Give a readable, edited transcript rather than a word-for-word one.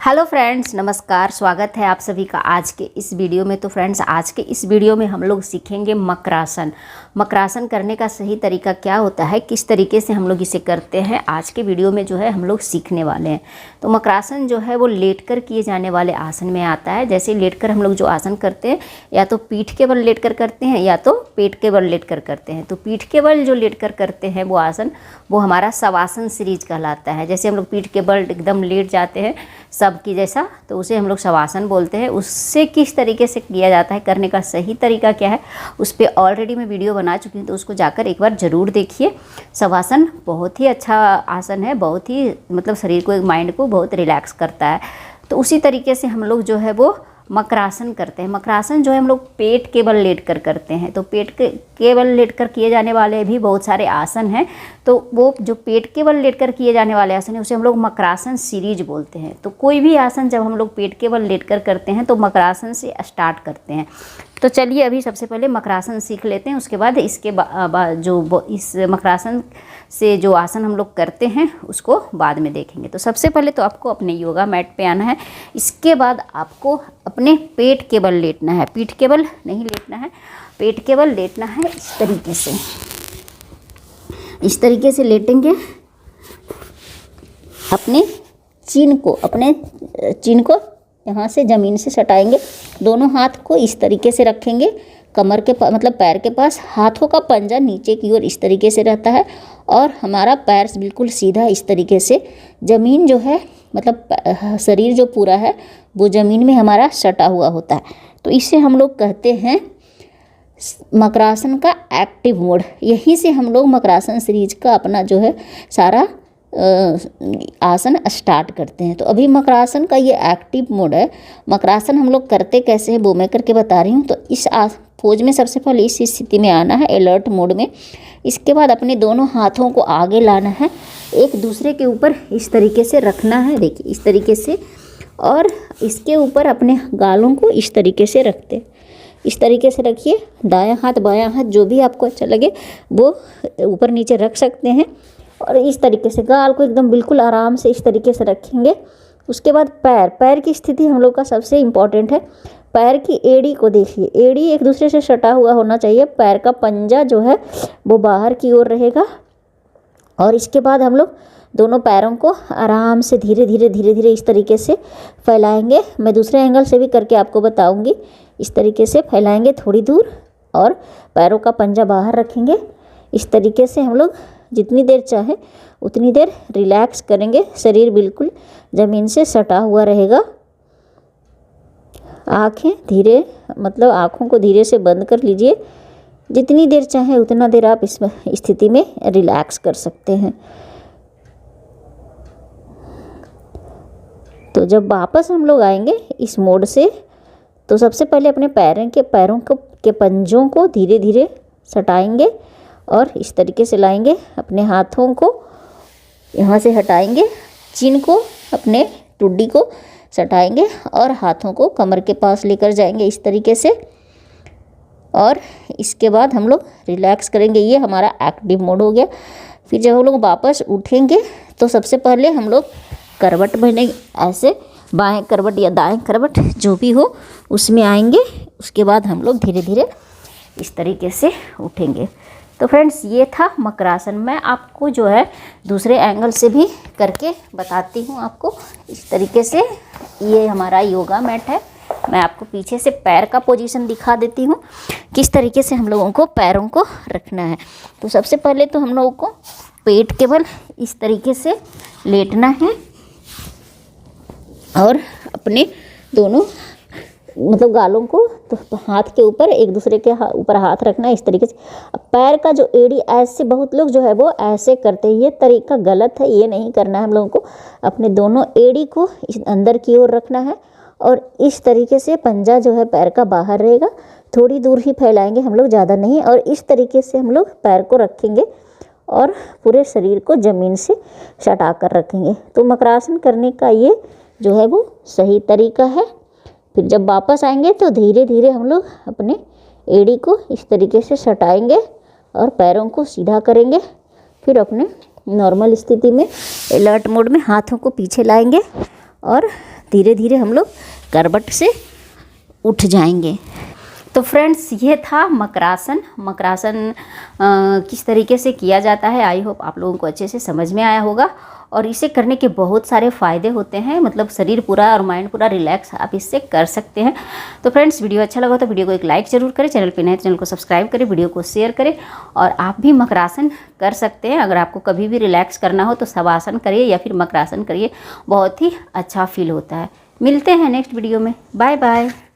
Hello friends, नमस्कार। स्वागत है आप सभी का आज के इस वीडियो में। तो फ्रेंड्स, आज के इस वीडियो में हम लोग सीखेंगे मकरासन। मकरासन करने का सही तरीका क्या होता है, किस तरीके से हम लोग इसे करते हैं, आज के वीडियो में जो है हम लोग सीखने वाले हैं। तो मकरासन जो है वो लेटकर किए जाने वाले आसन में आता है। जैसे लेटकर हम लोग जो आसन करते हैं, या तो पीठ के बल लेटकर करते हैं या तो पेट के बल लेटकर करते हैं। तो पीठ के बल जो लेटकर करते हैं वो आसन, वो हमारा शवासन सीरीज कहलाता है। जैसे हम लोग पीठ के बल एकदम लेट जाते हैं सब की जैसा, तो उसे हम लोग शवासन बोलते हैं। उससे किस तरीके से किया जाता है, करने का सही तरीका क्या है, उस पर ऑलरेडी मैं वीडियो बना चुकी हूँ, तो उसको जाकर एक बार ज़रूर देखिए। शवासन बहुत ही अच्छा आसन है, बहुत ही मतलब शरीर को, माइंड को बहुत रिलैक्स करता है। तो उसी तरीके से हम लोग जो है वो मकरासन करते हैं। मकरासन जो है हम लोग पेट के बल लेट कर करते हैं। तो पेट के बल लेट कर किए जाने वाले भी बहुत सारे आसन हैं। तो वो जो पेट के बल लेट कर किए जाने वाले आसन है उसे हम लोग मकरासन सीरीज बोलते हैं। तो कोई भी आसन जब हम लोग पेट के बल लेट कर करते हैं तो मकरासन से स्टार्ट करते हैं। तो चलिए अभी सबसे पहले मकरासन सीख लेते हैं, उसके बाद इसके जो इस मकरासन से जो आसन हम लोग करते हैं उसको बाद में देखेंगे। तो सबसे पहले तो आपको अपने योगा मैट पे आना है। इसके बाद आपको अपने पेट के बल लेटना है, पीठ के बल नहीं लेटना है, पेट के बल लेटना है। इस तरीके से लेटेंगे। अपने चीन को यहाँ से ज़मीन से सटाएंगे। दोनों हाथ को इस तरीके से रखेंगे कमर के मतलब पैर के पास। हाथों का पंजा नीचे की ओर इस तरीके से रहता है और हमारा पैर बिल्कुल सीधा इस तरीके से। ज़मीन जो है मतलब शरीर जो पूरा है वो ज़मीन में हमारा सटा हुआ होता है। तो इसे हम लोग कहते हैं मकरासन का एक्टिव मोड। यहीं से हम लोग मकरासन सीरीज का अपना जो है सारा आसन स्टार्ट करते हैं। तो अभी मकरासन का ये एक्टिव मोड है। मकरासन हम लोग करते कैसे हैं वो मैं करके बता रही हूँ। तो इस पोज में सबसे पहले इस स्थिति में आना है, अलर्ट मोड में। इसके बाद अपने दोनों हाथों को आगे लाना है, एक दूसरे के ऊपर इस तरीके से रखना है। देखिए इस तरीके से, और इसके ऊपर अपने गालों को इस तरीके से रखते हैं। इस तरीके से रखिए। दायां हाथ बायां हाथ जो भी आपको अच्छा लगे वो ऊपर नीचे रख सकते हैं। और इस तरीके से गाल को एकदम बिल्कुल आराम से इस तरीके से रखेंगे। उसके बाद पैर की स्थिति हम लोग का सबसे इम्पॉर्टेंट है। पैर की एड़ी को देखिए, एड़ी एक दूसरे से सटा हुआ होना चाहिए। पैर का पंजा जो है वो बाहर की ओर रहेगा। और इसके बाद हम लोग दोनों पैरों को आराम से धीरे धीरे इस तरीके से फैलाएंगे। मैं दूसरे एंगल से भी करके आपको बताऊंगी। इस तरीके से फैलाएंगे थोड़ी दूर और पैरों का पंजा बाहर रखेंगे। इस तरीके से हम लोग जितनी देर चाहे उतनी देर रिलैक्स करेंगे। शरीर बिल्कुल ज़मीन से सटा हुआ रहेगा। आँखों को धीरे से बंद कर लीजिए। जितनी देर चाहे उतना देर आप इस स्थिति में रिलैक्स कर सकते हैं। तो जब वापस हम लोग आएंगे इस मोड से, तो सबसे पहले अपने पैरों के पंजों को धीरे धीरे सटाएंगे और इस तरीके से लाएंगे। अपने हाथों को यहाँ से हटाएंगे, चिन को अपने टुड्डी को सटाएंगे और हाथों को कमर के पास लेकर जाएंगे इस तरीके से। और इसके बाद हम लोग रिलैक्स करेंगे। ये हमारा एक्टिव मोड हो गया। फिर जब हम लोग वापस उठेंगे तो सबसे पहले हम लोग करवट बनेंगे, ऐसे बाएं करवट या दाएं करवट जो भी हो उसमें आएंगे। उसके बाद हम लोग धीरे धीरे इस तरीके से उठेंगे। तो फ्रेंड्स, ये था मकरासन। मैं आपको जो है दूसरे एंगल से भी करके बताती हूँ आपको। इस तरीके से ये हमारा योगा मैट है। मैं आपको पीछे से पैर का पोजीशन दिखा देती हूँ, किस तरीके से हम लोगों को पैरों को रखना है। तो सबसे पहले तो हम लोगों को पेट के बल इस तरीके से लेटना है और अपने दोनों मतलब गालों को तो हाथ के ऊपर एक दूसरे के ऊपर हाथ रखना है इस तरीके से। अब पैर का जो एड़ी, ऐसे बहुत लोग जो है वो ऐसे करते हैं, ये तरीका गलत है। ये नहीं करना है हम लोगों को। अपने दोनों एड़ी को अंदर की ओर रखना है और इस तरीके से पंजा जो है पैर का बाहर रहेगा। थोड़ी दूर ही फैलाएंगे हम लोग, ज़्यादा नहीं। और इस तरीके से हम लोग पैर को रखेंगे और पूरे शरीर को ज़मीन से सटा कर रखेंगे। तो मकरासन करने का ये जो है वो सही तरीका है। फिर जब वापस आएंगे तो धीरे धीरे हम लोग अपने एड़ी को इस तरीके से सटाएंगे और पैरों को सीधा करेंगे। फिर अपने नॉर्मल स्थिति में अलर्ट मोड में हाथों को पीछे लाएंगे और धीरे धीरे हम लोग करवट से उठ जाएंगे। तो फ्रेंड्स ये था मकरासन। मकरासन किस तरीके से किया जाता है, आई होप आप लोगों को अच्छे से समझ में आया होगा। और इसे करने के बहुत सारे फ़ायदे होते हैं, मतलब शरीर पूरा और माइंड पूरा रिलैक्स आप इससे कर सकते हैं। तो फ्रेंड्स वीडियो अच्छा लगा तो वीडियो को एक लाइक ज़रूर करें, चैनल पे नए तो चैनल को सब्सक्राइब करें, वीडियो को शेयर करें। और आप भी मकरासन कर सकते हैं। अगर आपको कभी भी रिलैक्स करना हो तो शवासन करिए या फिर मकरासन करिए, बहुत ही अच्छा फील होता है। मिलते हैं नेक्स्ट वीडियो में, बाय बाय।